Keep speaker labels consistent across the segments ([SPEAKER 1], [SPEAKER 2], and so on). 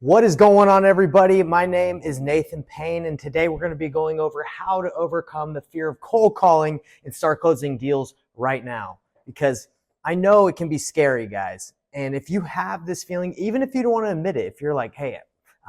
[SPEAKER 1] What is going on, everybody? My name is Nathan Payne, and today we're going to be going over how to overcome the fear of cold calling and start closing deals right now. Because I know it can be scary, guys. And if you have this feeling, even if you don't want to admit it, if you're like, hey,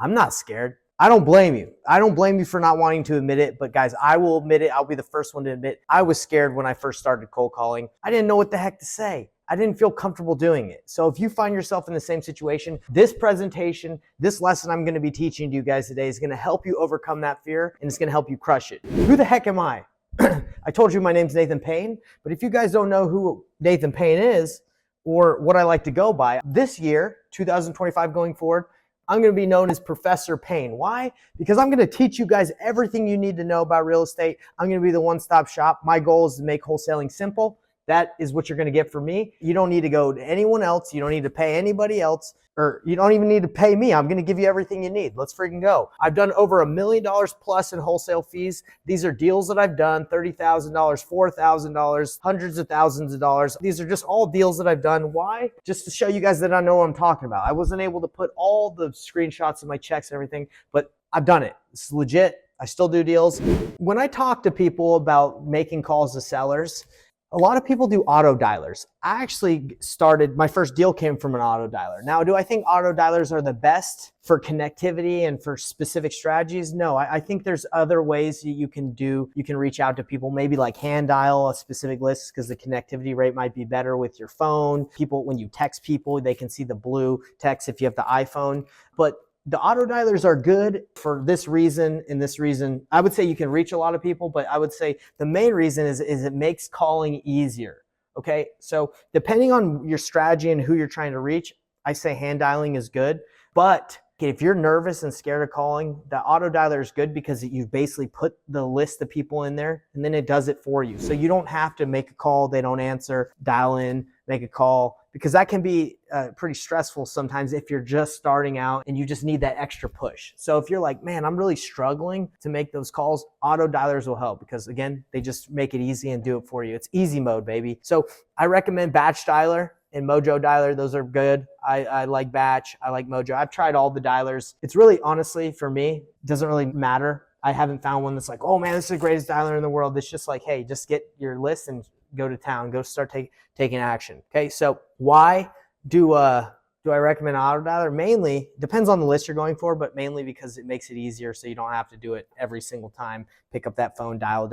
[SPEAKER 1] I'm not scared, I don't blame you. I don't blame you for not wanting to admit it. But guys, I will admit it. I'll be the first one to admit I was scared when I first started cold calling. I didn't know what the heck to say. I didn't feel comfortable doing it. So if you find yourself in the same situation, this presentation, this lesson I'm going to be teaching to you guys today is going to help you overcome that fear, and it's going to help you crush it. Who the heck am I? I told you my name's Nathan Payne, but if you guys don't know who Nathan Payne is or what I like to go by, this year, 2025 going forward, I'm going to be known as Professor Payne. Why? Because I'm going to teach you guys everything you need to know about real estate. I'm going to be the one-stop shop. My goal is to make wholesaling simple. That is what you're going to get from me. You don't need to go to anyone else. You don't need to pay anybody else, or you don't even need to pay me. I'm going to give you everything you need. Let's freaking go. I've done over $1 million plus in wholesale fees. These are deals that I've done, $30,000, $4,000, hundreds of thousands of dollars. These are just all deals that I've done. Why? Just to show you guys that I know what I'm talking about. I wasn't able to put all the screenshots of my checks and everything, but I've done it. It's legit. I still do deals. When I talk to people about making calls to sellers, a lot of people do auto dialers. I actually started, my first deal came from an auto dialer. Now, do I think auto dialers are the best for connectivity and for specific strategies? No, I think there's other ways you can do. You can reach out to people, maybe like hand dial a specific list because the connectivity rate might be better with your phone. People, when you text people, they can see the blue text if you have the iPhone. But the auto dialers are good for this reason and this reason. I would say you can reach a lot of people, but I would say the main reason is it makes calling easier. Okay, so depending on your strategy and who you're trying to reach, I say hand dialing is good. But if you're nervous and scared of calling, the auto dialer is good because you've basically put the list of people in there and then it does it for you. So you don't have to make a call, they don't answer, dial in, make a call, because that can be pretty stressful sometimes if you're just starting out and you just need that extra push. So if you're like, man, I'm really struggling to make those calls, auto dialers will help because, again, they just make it easy and do it for you. It's easy mode, baby. So I recommend Batch Dialer and Mojo Dialer. Those are good. I like Batch. I like Mojo. I've tried all the dialers. It's really, honestly, for me, it doesn't really matter. I haven't found one that's like, oh man, this is the greatest dialer in the world. It's just like, hey, just get your list and go to town, go start taking action. Okay, so why do I recommend auto dialer? Mainly, depends on the list you're going for, but mainly because it makes it easier so you don't have to do it every single time. Pick up that phone, dial.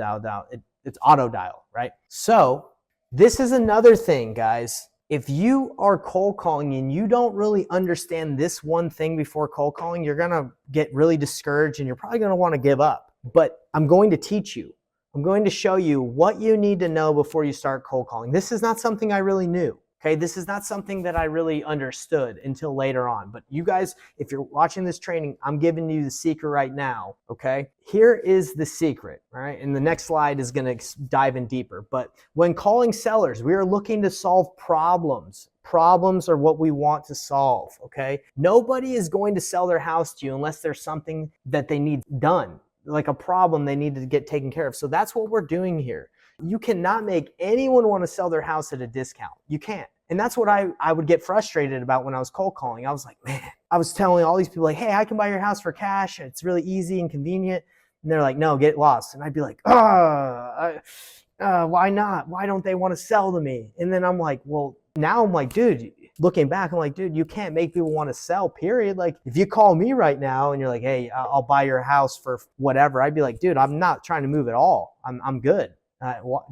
[SPEAKER 1] It's auto dial, right? So this is another thing, guys. If you are cold calling and you don't really understand this one thing before cold calling, you're going to get really discouraged and you're probably going to want to give up. But I'm going to teach you. I'm going to show you what you need to know before you start cold calling. This is not something I really knew. Okay, this is not something that I really understood until later on. But you guys, if you're watching this training, I'm giving you the secret right now. Okay, here is the secret. All right, and the next slide is going to dive in deeper. But when calling sellers, we are looking to solve problems. Problems are what we want to solve. Okay, nobody is going to sell their house to you unless there's something that they need done, like a problem they need to get taken care of. So that's what we're doing here. You cannot make anyone want to sell their house at a discount. You can't. And that's what I would get frustrated about when I was cold calling. I was like, man, I was telling all these people like, hey, I can buy your house for cash. It's really easy and convenient. And they're like, no, get lost. And I'd be like, why not? Why don't they want to sell to me? And then I'm like, well, now I'm like, dude, looking back, I'm like, dude, you can't make people want to sell, period. Like, if you call me right now and you're like, hey, I'll buy your house for whatever, I'd be like, dude, I'm not trying to move at all. I'm good.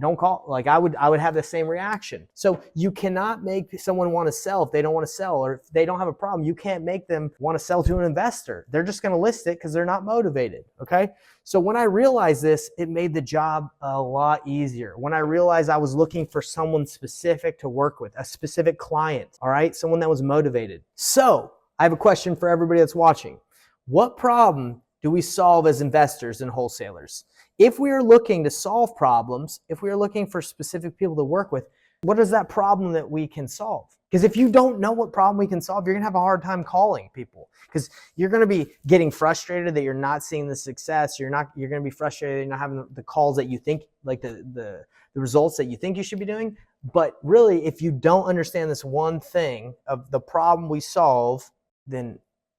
[SPEAKER 1] Don't call. Like, I would have the same reaction. So you cannot make someone want to sell if they don't want to sell, or if they don't have a problem. You can't make them want to sell to an investor. They're just going to list it because they're not motivated. Okay. So when I realized this, it made the job a lot easier. When I realized I was looking for someone specific to work with, a specific client. All right. Someone that was motivated. So I have a question for everybody that's watching. What problem do we solve as investors and wholesalers? If we are looking to solve problems, if we are looking for specific people to work with, what is that problem that we can solve? Because if you don't know what problem we can solve, you're going to have a hard time calling people because you're going to be getting frustrated that you're not seeing the success. You're going to be frustrated that you're not having the calls that you think, like the results that you think you should be doing. But really, if you don't understand this one thing of the problem we solve, then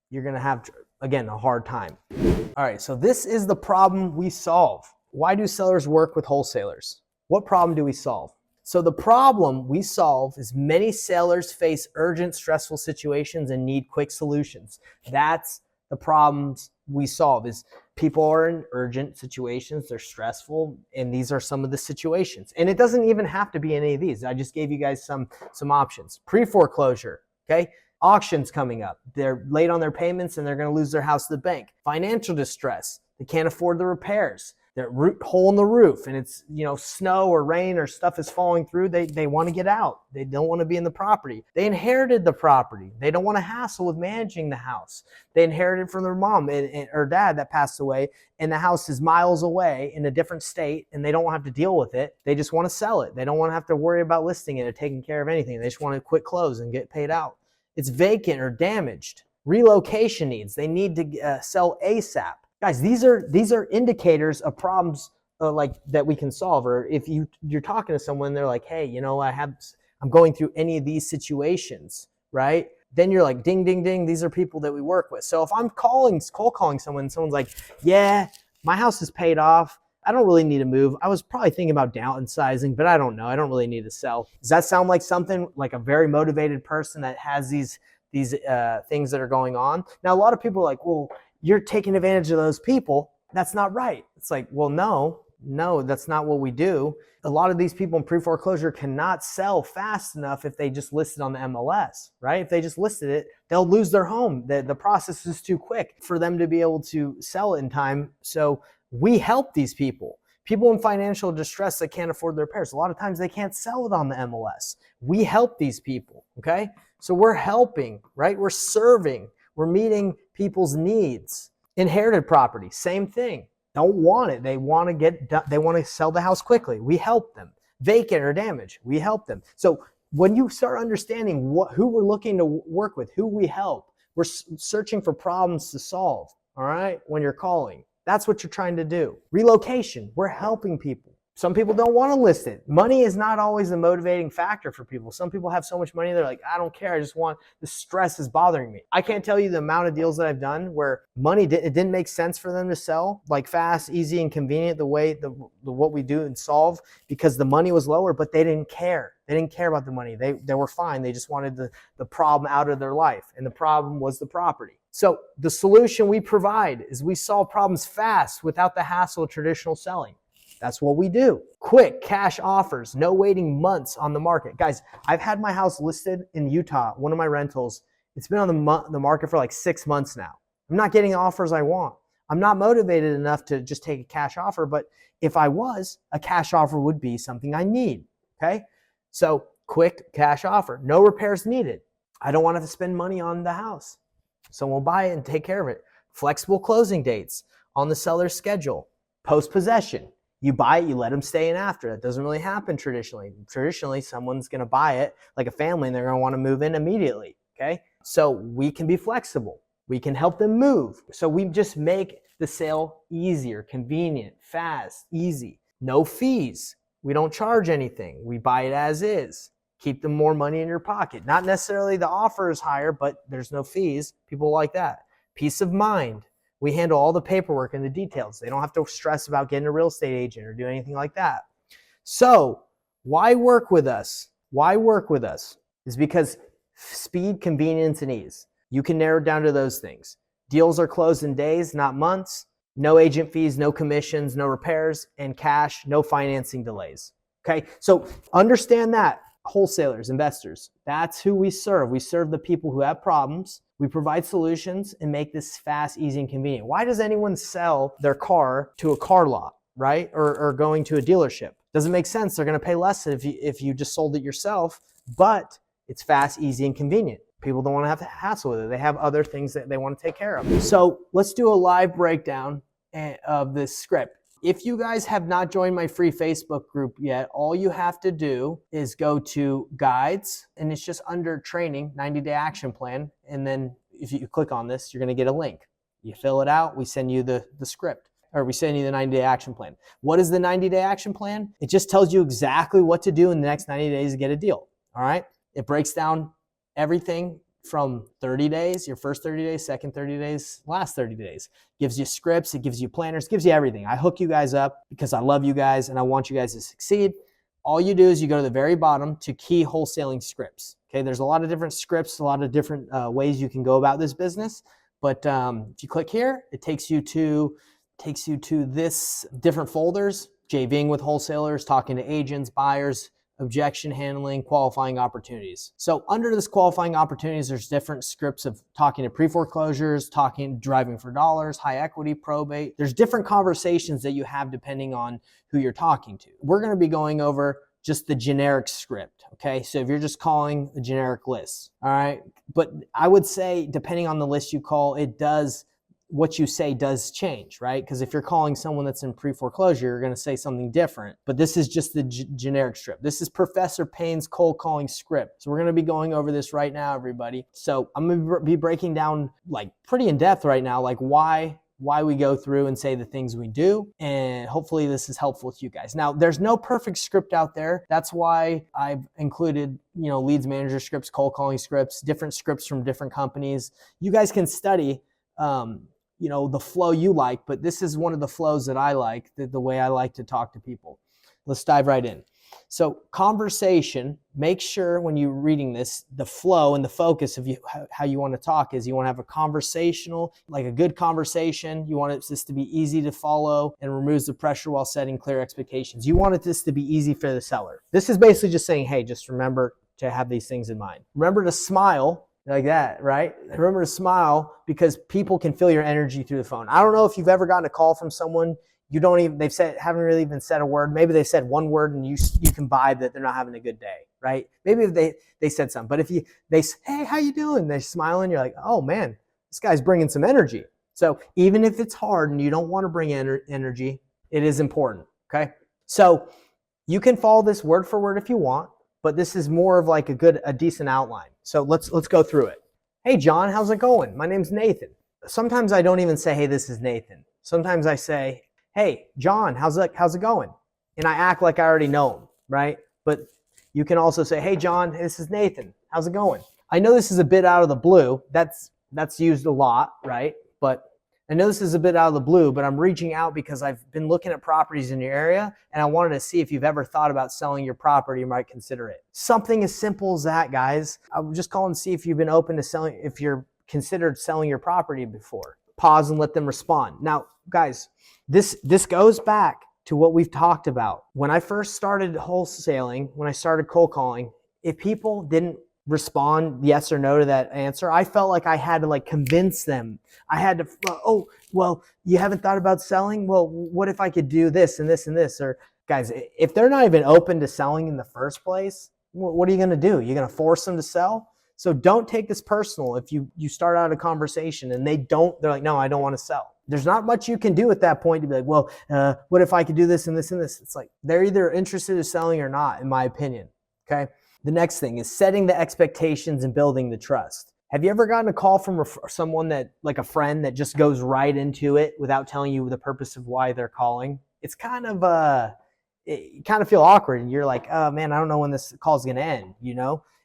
[SPEAKER 1] you're going to have, again, a hard time. All right, so this is the problem we solve. Why do sellers work with wholesalers? What problem do we solve? So the problem we solve is many sellers face urgent, stressful situations and need quick solutions. That's the problems we solve. Is people are in urgent situations, they're stressful, and these are some of the situations. And it doesn't even have to be any of these. I just gave you guys some options. Pre-foreclosure, okay? Auctions coming up. They're late on their payments and they're going to lose their house to the bank. Financial distress. They can't afford the repairs. They're hole in the roof and it's, snow or rain or stuff is falling through. They want to get out. They don't want to be in the property. They inherited the property. They don't want to hassle with managing the house. They inherited from their mom or dad that passed away, and the house is miles away in a different state and they don't have to deal with it. They just want to sell it. They don't want to have to worry about listing it or taking care of anything. They just want to quick close and get paid out. It's vacant or damaged. Relocation needs. They need to sell ASAP. Guys, these are indicators of problems like that we can solve. Or if you're talking to someone, they're like, hey, I'm going through any of these situations, right? Then you're like, ding, ding, ding. These are people that we work with. So if I'm cold calling someone, someone's like, yeah, my house is paid off. I don't really need to move. I was probably thinking about downsizing, but I don't know. I don't really need to sell. Does that sound like something like a very motivated person that has these things that are going on? Now, a lot of people are like, well, you're taking advantage of those people. That's not right. It's like, well, no, that's not what we do. A lot of these people in pre-foreclosure cannot sell fast enough if they just list it on the MLS, right? If they just listed it, they'll lose their home. The process is too quick for them to be able to sell it in time. So we help these people in financial distress that can't afford their repairs. A lot of times they can't sell it on the MLS. We help these people, okay? So we're helping, right? We're serving. We're meeting people's needs. Inherited property, same thing. Don't want it. They want to sell the house quickly. We help them. Vacant or damaged, we help them. So when you start understanding who we're looking to work with, who we help, we're searching for problems to solve, all right? When you're calling, that's what you're trying to do. Relocation, we're helping people. Some people don't want to list it. Money is not always the motivating factor for people. Some people have so much money, they're like, I don't care. I just want, the stress is bothering me. I can't tell you the amount of deals that I've done where it didn't make sense for them to sell, like fast, easy, and convenient, what we do and solve, because the money was lower, but they didn't care. They didn't care about the money. They were fine. They just wanted the problem out of their life. And the problem was the property. So the solution we provide is we solve problems fast without the hassle of traditional selling. That's what we do. Quick cash offers, no waiting months on the market. Guys, I've had my house listed in Utah, one of my rentals. It's been on the market for like 6 months now. I'm not getting the offers I want. I'm not motivated enough to just take a cash offer, but if I was, a cash offer would be something I need, okay? So quick cash offer, no repairs needed. I don't want to have to spend money on the house. Someone will buy it and take care of it. Flexible closing dates on the seller's schedule. Post-possession. You buy it, you let them stay in after. That doesn't really happen traditionally. Traditionally, someone's going to buy it like a family and they're going to want to move in immediately, okay? So we can be flexible. We can help them move. So we just make the sale easier, convenient, fast, easy. No fees. We don't charge anything. We buy it as is. Keep them more money in your pocket. Not necessarily the offer is higher, but there's no fees. People like that. Peace of mind. We handle all the paperwork and the details. They don't have to stress about getting a real estate agent or do anything like that. So why work with us? Why work with us is because speed, convenience, and ease. You can narrow it down to those things. Deals are closed in days, not months. No agent fees, no commissions, no repairs, and cash, no financing delays. Okay, so understand that. Wholesalers, investors, that's who we serve. We serve the people who have problems. We provide solutions and make this fast, easy, and convenient. Why does anyone sell their car to a car lot, right? Or going to a dealership? Doesn't make sense. They're going to pay less if you just sold it yourself, but it's fast, easy, and convenient. People don't want to have to hassle with it. They have other things that they want to take care of. So let's do a live breakdown of this script. If you guys have not joined my free Facebook group yet, all you have to do is go to guides, and it's just under training, 90-day action plan. And then if you click on this, you're going to get a link. You fill it out. We send you the script, or we send you the 90-day action plan. What is the 90-day action plan? It just tells you exactly what to do in the next 90 days to get a deal. All right. It breaks down everything from 30 days, your first 30 days, second 30 days, last 30 days. Gives you scripts, it gives you planners, gives you everything. I hook you guys up because I love you guys and I want you guys to succeed. All you do is you go to the very bottom to key wholesaling scripts. Okay, there's a lot of different scripts, a lot of different ways you can go about this business. But if you click here, it takes you to this different folders: JVing with wholesalers, talking to agents, buyers, objection handling, qualifying opportunities. So under this qualifying opportunities, there's different scripts of talking to pre-foreclosures, driving for dollars, high equity, probate. There's different conversations that you have depending on who you're talking to. We're going to be going over just the generic script, okay? So if you're just calling a generic list, all right? But I would say depending on the list you call, what you say does change, right? Because if you're calling someone that's in pre-foreclosure, you're going to say something different. But this is just the generic script. This is Professor Payne's cold calling script. So we're going to be going over this right now, everybody. So I'm going to be breaking down like pretty in depth right now, like why we go through and say the things we do. And hopefully this is helpful to you guys. Now, there's no perfect script out there. That's why I've included, leads manager scripts, cold calling scripts, different scripts from different companies. You guys can study the flow you like, but this is one of the flows that I like, the way I like to talk to people. Let's dive right in. So conversation, make sure when you're reading this, the flow and the focus of how you want to talk is you want to have a conversational, like a good conversation. You want this to be easy to follow and removes the pressure while setting clear expectations. You want this to be easy for the seller. This is basically just saying, hey, just remember to have these things in mind. Remember to smile. Like that, right? Remember to smile because people can feel your energy through the phone. I don't know if you've ever gotten a call from someone haven't really even said a word. Maybe they said one word and you can vibe that they're not having a good day, right? Maybe if they said something, but if they say, hey, how you doing? They're smiling. You're like, oh man, this guy's bringing some energy. So even if it's hard and you don't want to bring energy, it is important. Okay. So you can follow this word for word if you want, but this is more of like a decent outline. So let's go through it. Hey, John, how's it going? My name's Nathan. Sometimes I don't even say, hey, this is Nathan. Sometimes I say, hey, John, how's it going? And I act like I already know him, right? But you can also say, hey, John, this is Nathan. How's it going? I know this is a bit out of the blue. That's used a lot, right? But I know this is a bit out of the blue, but I'm reaching out because I've been looking at properties in your area and I wanted to see if you've ever thought about selling your property, you might consider it. Something as simple as that, guys. I'm just calling to see if you've been open to selling, if you're considered selling your property before. Pause and let them respond. Now, guys, this goes back to what we've talked about. When I first started wholesaling, when I started cold calling, if people didn't respond yes or no to that answer, I felt like I had to convince them. I had to, oh, well, you haven't thought about selling? Well, what if I could do this and this and this? Or guys, if they're not even open to selling in the first place, what are you going to do? You're going to force them to sell? So don't take this personal. If you start out a conversation and they're like, no, I don't want to sell. There's not much you can do at that point to be like, well, what if I could do this and this and this? It's like they're either interested in selling or not, in my opinion. Okay. The next thing is setting the expectations and building the trust. Have you ever gotten a call from someone that, like a friend, that just goes right into it without telling you the purpose of why they're calling? It's you kind of feel awkward and you're like, oh man, I don't know when this call's going to end,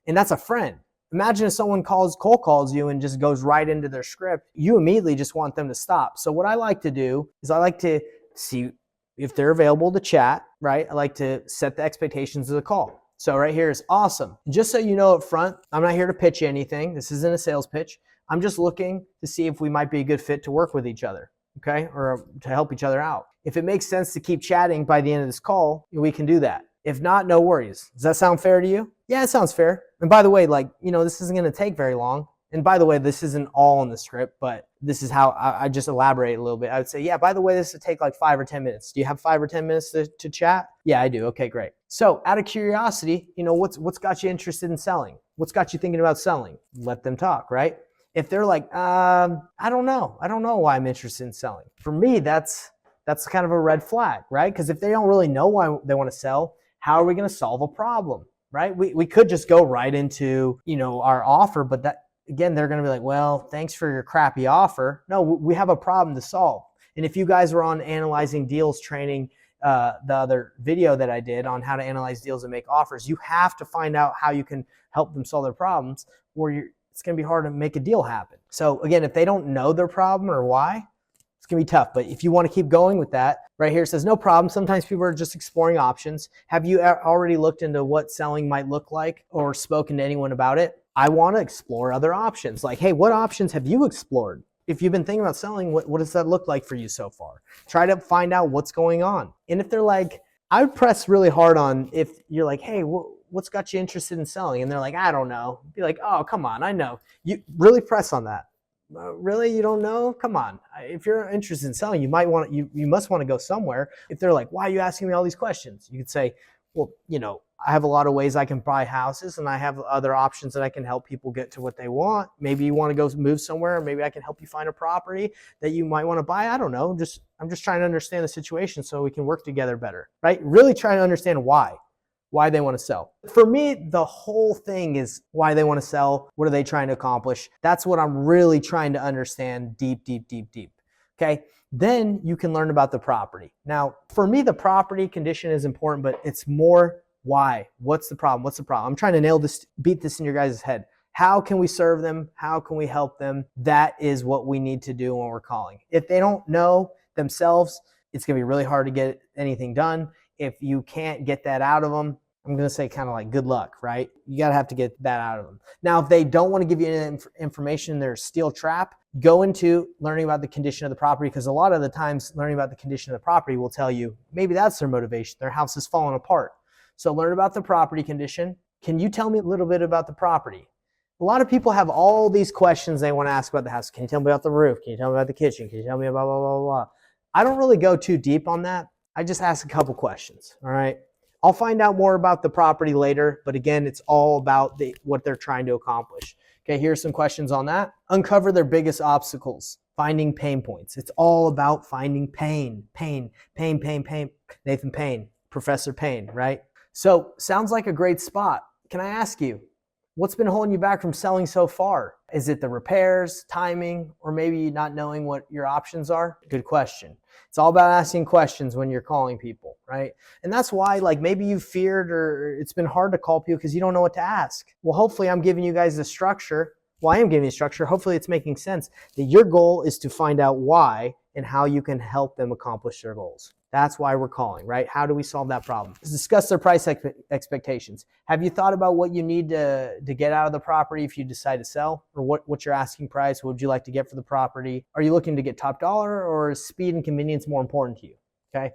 [SPEAKER 1] And that's a friend. Imagine if someone cold calls you and just goes right into their script. You immediately just want them to stop. So what I like to do is I like to see if they're available to chat, right? I like to set the expectations of the call. So right here is awesome. Just so you know up front, I'm not here to pitch you anything. This isn't a sales pitch. I'm just looking to see if we might be a good fit to work with each other, okay? Or to help each other out. If it makes sense to keep chatting by the end of this call, we can do that. If not, no worries. Does that sound fair to you? Yeah, it sounds fair. And by the way, this isn't going to take very long. And by the way, this isn't all in the script, but this is how I just elaborate a little bit. I would say, yeah, by the way, this would take like 5 or 10 minutes. Do you have 5 or 10 minutes to chat? Yeah, I do. Okay, great. So out of curiosity, what's got you interested in selling? What's got you thinking about selling? Let them talk, right? If they're like, I don't know. I don't know why I'm interested in selling. For me, that's kind of a red flag, right? Because if they don't really know why they want to sell, how are we going to solve a problem, right? We could just go right into, our offer, but that, again, they're going to be like, well, thanks for your crappy offer. No, we have a problem to solve. And if you guys were on analyzing deals training, the other video that I did on how to analyze deals and make offers, you have to find out how you can help them solve their problems, or it's going to be hard to make a deal happen. So again, if they don't know their problem or why, it's going to be tough. But if you want to keep going with that, right here it says, no problem. Sometimes people are just exploring options. Have you already looked into what selling might look like or spoken to anyone about it? I want to explore other options. Like, hey, what options have you explored? If you've been thinking about selling, what does that look like for you so far? Try to find out what's going on. And if they're like, I would press really hard on if you're like, hey, what's got you interested in selling? And they're like, I don't know. Be like, oh, come on, I know. You really press on that. Really, you don't know? Come on. If you're interested in selling, you must want to go somewhere. If they're like, why are you asking me all these questions? You could say, well, I have a lot of ways I can buy houses, and I have other options that I can help people get to what they want. Maybe you want to go move somewhere, or maybe I can help you find a property that you might want to buy. I don't know. I'm just trying to understand the situation so we can work together better, right? Really try to understand why they want to sell. For me, the whole thing is why they want to sell. What are they trying to accomplish? That's what I'm really trying to understand deep. Okay. Then you can learn about the property. Now, for me, the property condition is important, but it's more why. What's the problem? I'm trying to beat this in your guys' head. How can we serve them? How can we help them? That is what we need to do when we're calling. If they don't know themselves, it's going to be really hard to get anything done. If you can't get that out of them, I'm going to say kind of like good luck, right? You got to have to get that out of them. Now, if they don't want to give you any information, they're a steel trap, go into learning about the condition of the property, because a lot of the times learning about the condition of the property will tell you maybe that's their motivation. Their house is falling apart. So learn about the property condition. Can you tell me a little bit about the property? A lot of people have all these questions they want to ask about the house. Can you tell me about the roof? Can you tell me about the kitchen? Can you tell me about blah, blah, blah, blah? I don't really go too deep on that. I just ask a couple questions, all right? I'll find out more about the property later, but again, it's all about what they're trying to accomplish. Okay, here's some questions on that. Uncover their biggest obstacles, finding pain points. It's all about finding pain. Nathan Payne, Professor Payne, right? So sounds like a great spot. Can I ask you, what's been holding you back from selling so far? Is it the repairs, timing, or maybe not knowing what your options are? Good question. It's all about asking questions when you're calling people, right? And that's why, like, maybe you feared or it's been hard to call people because you don't know what to ask. Well, hopefully I'm giving you guys the structure. Well, I am giving you structure. Hopefully it's making sense that your goal is to find out why and how you can help them accomplish their goals. That's why we're calling, right? How do we solve that problem? Let's discuss their price expectations. Have you thought about what you need to get out of the property if you decide to sell? Or what's your asking price? What would you like to get for the property? Are you looking to get top dollar, or is speed and convenience more important to you? Okay.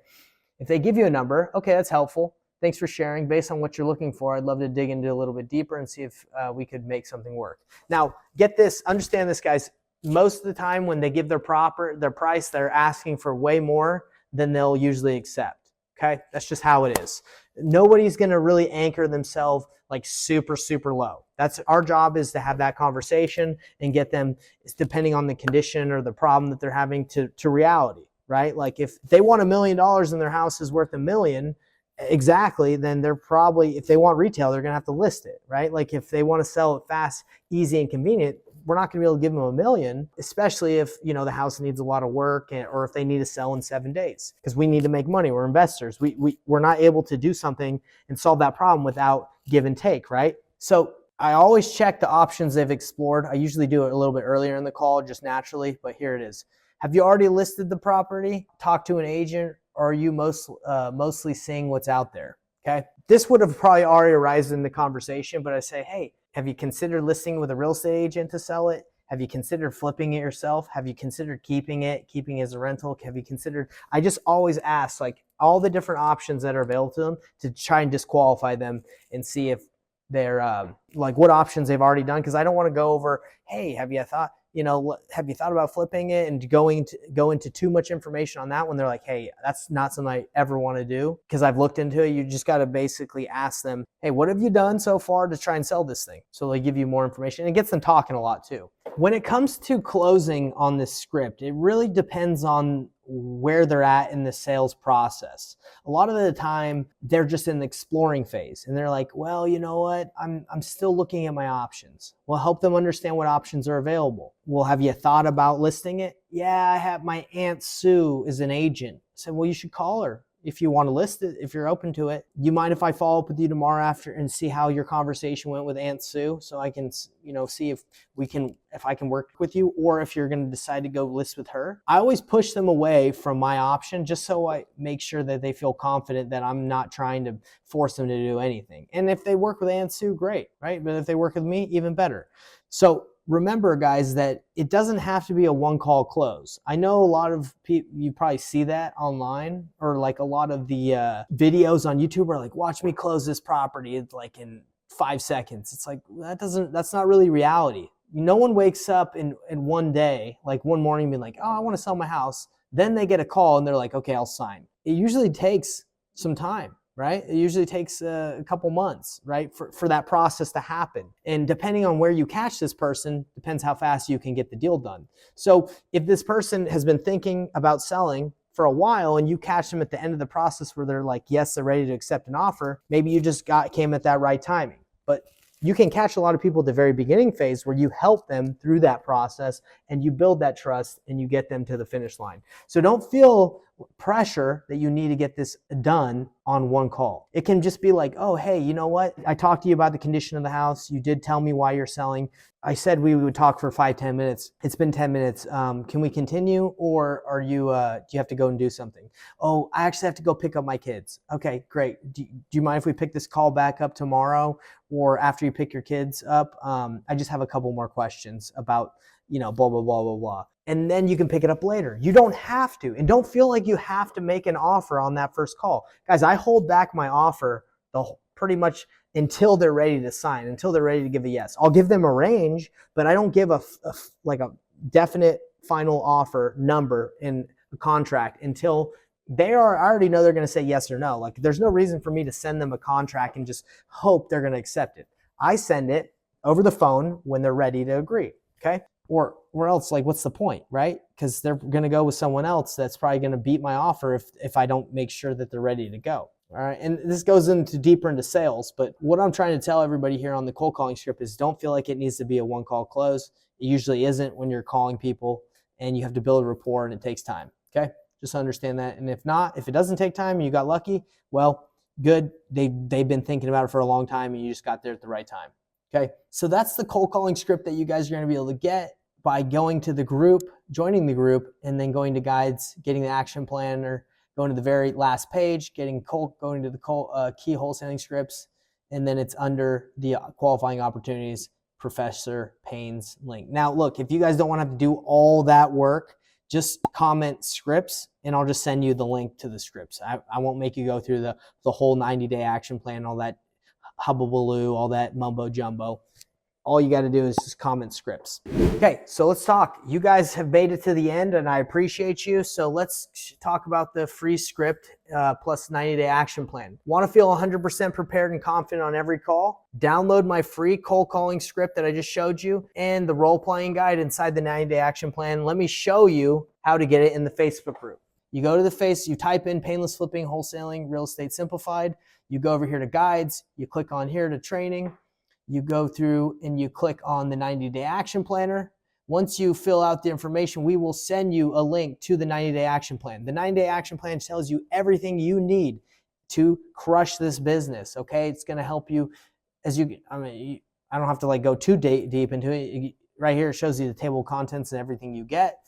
[SPEAKER 1] If they give you a number, okay, that's helpful. Thanks for sharing. Based on what you're looking for, I'd love to dig into a little bit deeper and see if we could make something work. Now, get this, understand this, guys. Most of the time when they give their price, they're asking for way more than they'll usually accept. Okay, that's just how it is. Nobody's going to really anchor themselves like super low. That's our job, is to have that conversation and get them, depending on the condition or the problem that they're having, to reality, right? Like if they want $1 million and their house is worth $1 million, exactly, then they're probably, if they want retail, they're going to have to list it, right? Like if they want to sell it fast, easy, and convenient, we're not going to be able to give them $1 million, especially if, the house needs a lot of work, or if they need to sell in 7 days, because we need to make money. We're investors. We're not able to do something and solve that problem without give and take, right? So I always check the options they've explored. I usually do it a little bit earlier in the call, just naturally, but here it is. Have you already listed the property, talked to an agent, or are you mostly seeing what's out there? Okay. This would have probably already arisen in the conversation, but I say, hey, have you considered listing with a real estate agent to sell it? Have you considered flipping it yourself? Have you considered keeping it as a rental? Have you considered, I just always ask like all the different options that are available to them to try and disqualify them and see if they're like what options they've already done. Cause I don't want to go over, hey, have you thought about flipping it and go into too much information on that when they're like, hey, that's not something I ever want to do because I've looked into it. You just got to basically ask them, hey, what have you done so far to try and sell this thing? So they give you more information, and it gets them talking a lot too. When it comes to closing on this script, it really depends on where they're at in the sales process. A lot of the time they're just in the exploring phase and they're like, well, you know what? I'm still looking at my options. We'll help them understand what options are available. Well, have you thought about listing it? Yeah, I have. My Aunt Sue is an agent. I said, well, you should call her. if you want to list it, if you're open to it. You mind if I follow up with you tomorrow after and see how your conversation went with Aunt Sue, so I can, see if I can work with you, or if you're going to decide to go list with her. I always push them away from my option just so I make sure that they feel confident that I'm not trying to force them to do anything. And if they work with Aunt Sue, great, right? But if they work with me, even better. So remember, guys, that it doesn't have to be a one-call close. I know a lot of people, you probably see that online, or like a lot of the videos on YouTube are like, watch me close this property like in 5 seconds. It's like, that's not really reality. No one wakes up in one day, like one morning, being like, oh, I want to sell my house. Then they get a call and they're like, okay, I'll sign. It usually takes some time, right? It usually takes a couple months, right, for that process to happen. And depending on where you catch this person, depends how fast you can get the deal done. So if this person has been thinking about selling for a while and you catch them at the end of the process where they're like, yes, they're ready to accept an offer, maybe you just came at that right timing. But you can catch a lot of people at the very beginning phase where you help them through that process and you build that trust and you get them to the finish line. So don't feel pressure that you need to get this done on one call. It can just be like, oh, hey, you know what? I talked to you about the condition of the house. You did tell me why you're selling. I said we would talk for 5-10 minutes. It's been 10 minutes. Can we continue, or are you? Do you have to go and do something? Oh, I actually have to go pick up my kids. Okay, great. Do you mind if we pick this call back up tomorrow, or after you pick your kids up? I just have a couple more questions about, blah, blah, blah, blah, blah. And then you can pick it up later. You don't have to, and don't feel like you have to make an offer on that first call. Guys, I hold back my offer pretty much until they're ready to sign, until they're ready to give a yes. I'll give them a range, but I don't give a definite final offer number in a contract until I already know they're going to say yes or no. Like, there's no reason for me to send them a contract and just hope they're going to accept it. I send it over the phone when they're ready to agree, okay? Or else, like, what's the point, right? Because they're going to go with someone else that's probably going to beat my offer if I don't make sure that they're ready to go. All right, and this goes deeper into sales, but what I'm trying to tell everybody here on the cold calling script is don't feel like it needs to be a one-call close. It usually isn't when you're calling people, and you have to build a rapport, and it takes time, okay? Just understand that. And if it doesn't take time and you got lucky, well, good. They've been thinking about it for a long time, and you just got there at the right time, okay? So that's the cold calling script that you guys are going to be able to get by going to the group, joining the group, and then going to guides, getting the action plan, or going to the very last page, going to the key wholesaling scripts, and then it's under the qualifying opportunities, Professor Payne's link. Now, look, if you guys don't want to have to do all that work, just comment scripts, and I'll just send you the link to the scripts. I won't make you go through the whole 90-day action plan, all that hubbubaloo, all that mumbo jumbo. All you got to do is just comment scripts. Okay, so let's talk. You guys have made it to the end, and I appreciate you. So let's talk about the free script plus 90-day action plan. Want to feel 100% prepared and confident on every call? Download my free cold calling script that I just showed you and the role-playing guide inside the 90-day action plan. Let me show you how to get it in the Facebook group. You go to you type in Painless Flipping, Wholesaling, Real Estate Simplified. You go over here to guides. You click on here to training. You go through and you click on the 90-day action planner. Once you fill out the information, we will send you a link to the 90-day action plan. The 90-day action plan tells you everything you need to crush this business, okay? It's going to help you I don't have to go too deep into it. Right here, it shows you the table of contents and everything you get.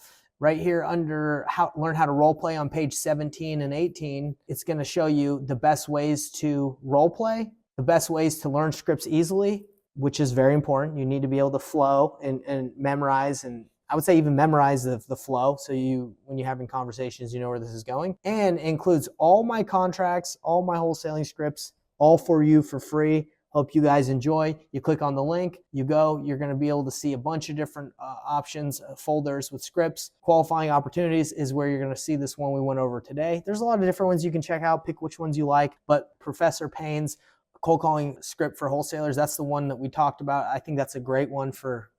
[SPEAKER 1] Right here under learn how to role play on page 17 and 18, it's going to show you the best ways to role play, the best ways to learn scripts easily, which is very important. You need to be able to flow and memorize, and I would say even memorize the flow, so when you're having conversations, you know where this is going. And includes all my contracts, all my wholesaling scripts, all for you for free. Hope you guys enjoy. You click on the link, you're going to be able to see a bunch of different options, folders with scripts. Qualifying opportunities is where you're going to see this one we went over today. There's a lot of different ones you can check out, pick which ones you like, but Professor Payne's cold calling script for wholesalers, that's the one that we talked about. I think that's a great one for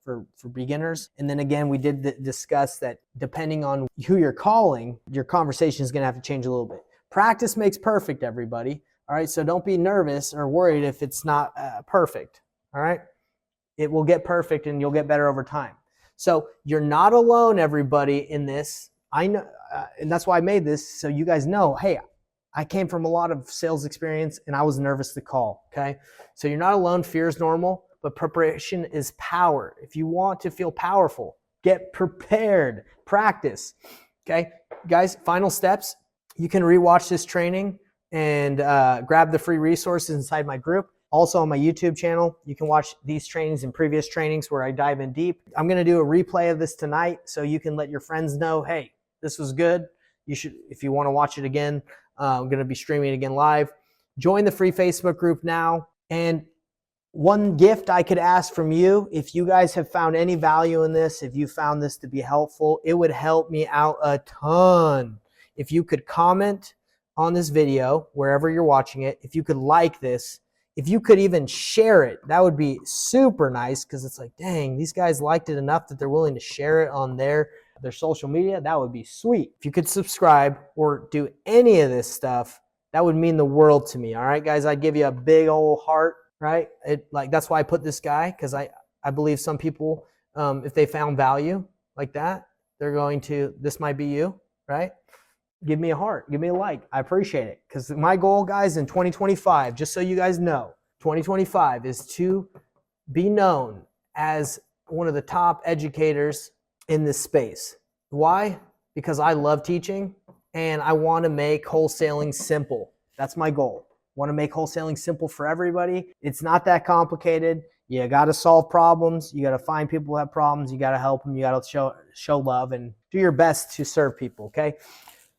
[SPEAKER 1] beginners. And then again, we did discuss that depending on who you're calling, your conversation is going to have to change a little bit. Practice makes perfect, everybody. All right, so don't be nervous or worried if it's not perfect. All right, it will get perfect and you'll get better over time. So you're not alone, everybody, in this. I know, and that's why I made this, so you guys know, hey, I came from a lot of sales experience and I was nervous to call. Okay. So you're not alone. Fear is normal, but preparation is power. If you want to feel powerful, get prepared, practice. Okay. Guys, final steps. You can rewatch this training and grab the free resources inside my group. Also on my YouTube channel, you can watch these trainings and previous trainings where I dive in deep. I'm going to do a replay of this tonight so you can let your friends know, hey, this was good. You should, if you want to watch it again, I'm going to be streaming it again live. Join the free Facebook group now. And one gift I could ask from you, if you guys have found any value in this, if you found this to be helpful, it would help me out a ton. If you could comment on this video, wherever you're watching it, if you could like this, if you could even share it, that would be super nice, because it's like, dang, these guys liked it enough that they're willing to share it on their social media. That would be sweet. If you could subscribe or do any of this stuff, that would mean the world to me. All right, guys, I'd give you a big old heart, right? That's why I put this guy, because I believe some people, if they found value like that, they're going to, this might be you, right? Give me a heart, give me a like. I appreciate it, because my goal, guys, in 2025, just so you guys know, 2025 is to be known as one of the top educators in this space. Why? Because I love teaching and I want to make wholesaling simple. That's my goal. I want to make wholesaling simple for everybody. It's not that complicated. You got to solve problems. You got to find people who have problems. You got to help them. You got to show love and do your best to serve people, okay?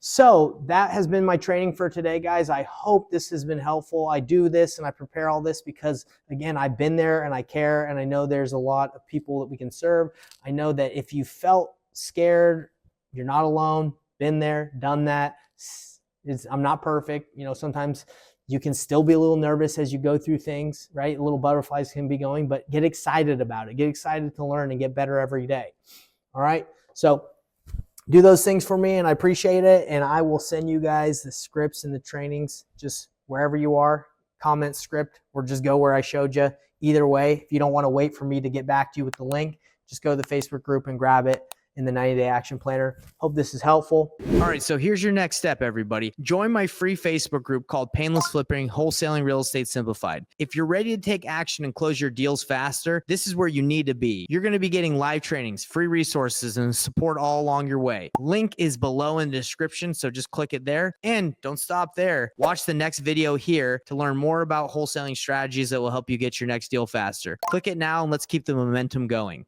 [SPEAKER 1] So that has been my training for today, guys. I hope this has been helpful. I do this and I prepare all this because, again, I've been there and I care, and I know there's a lot of people that we can serve. I know that if you felt scared, you're not alone. Been there, done that. I'm not perfect. You know, sometimes you can still be a little nervous as you go through things, right? Little butterflies can be going, but get excited about it. Get excited to learn and get better every day. All right? So do those things for me, and I appreciate it. And I will send you guys the scripts and the trainings just wherever you are. Comment script, or just go where I showed you. Either way, if you don't want to wait for me to get back to you with the link, just go to the Facebook group and grab it in the 90-day action planner. Hope this is helpful. All right, so here's your next step, everybody. Join my free Facebook group called Painless Flipping, Wholesaling Real Estate Simplified. If you're ready to take action and close your deals faster, this is where you need to be. You're going to be getting live trainings, free resources, and support all along your way. Link is below in the description, so just click it there. And don't stop there. Watch the next video here to learn more about wholesaling strategies that will help you get your next deal faster. Click it now, and let's keep the momentum going.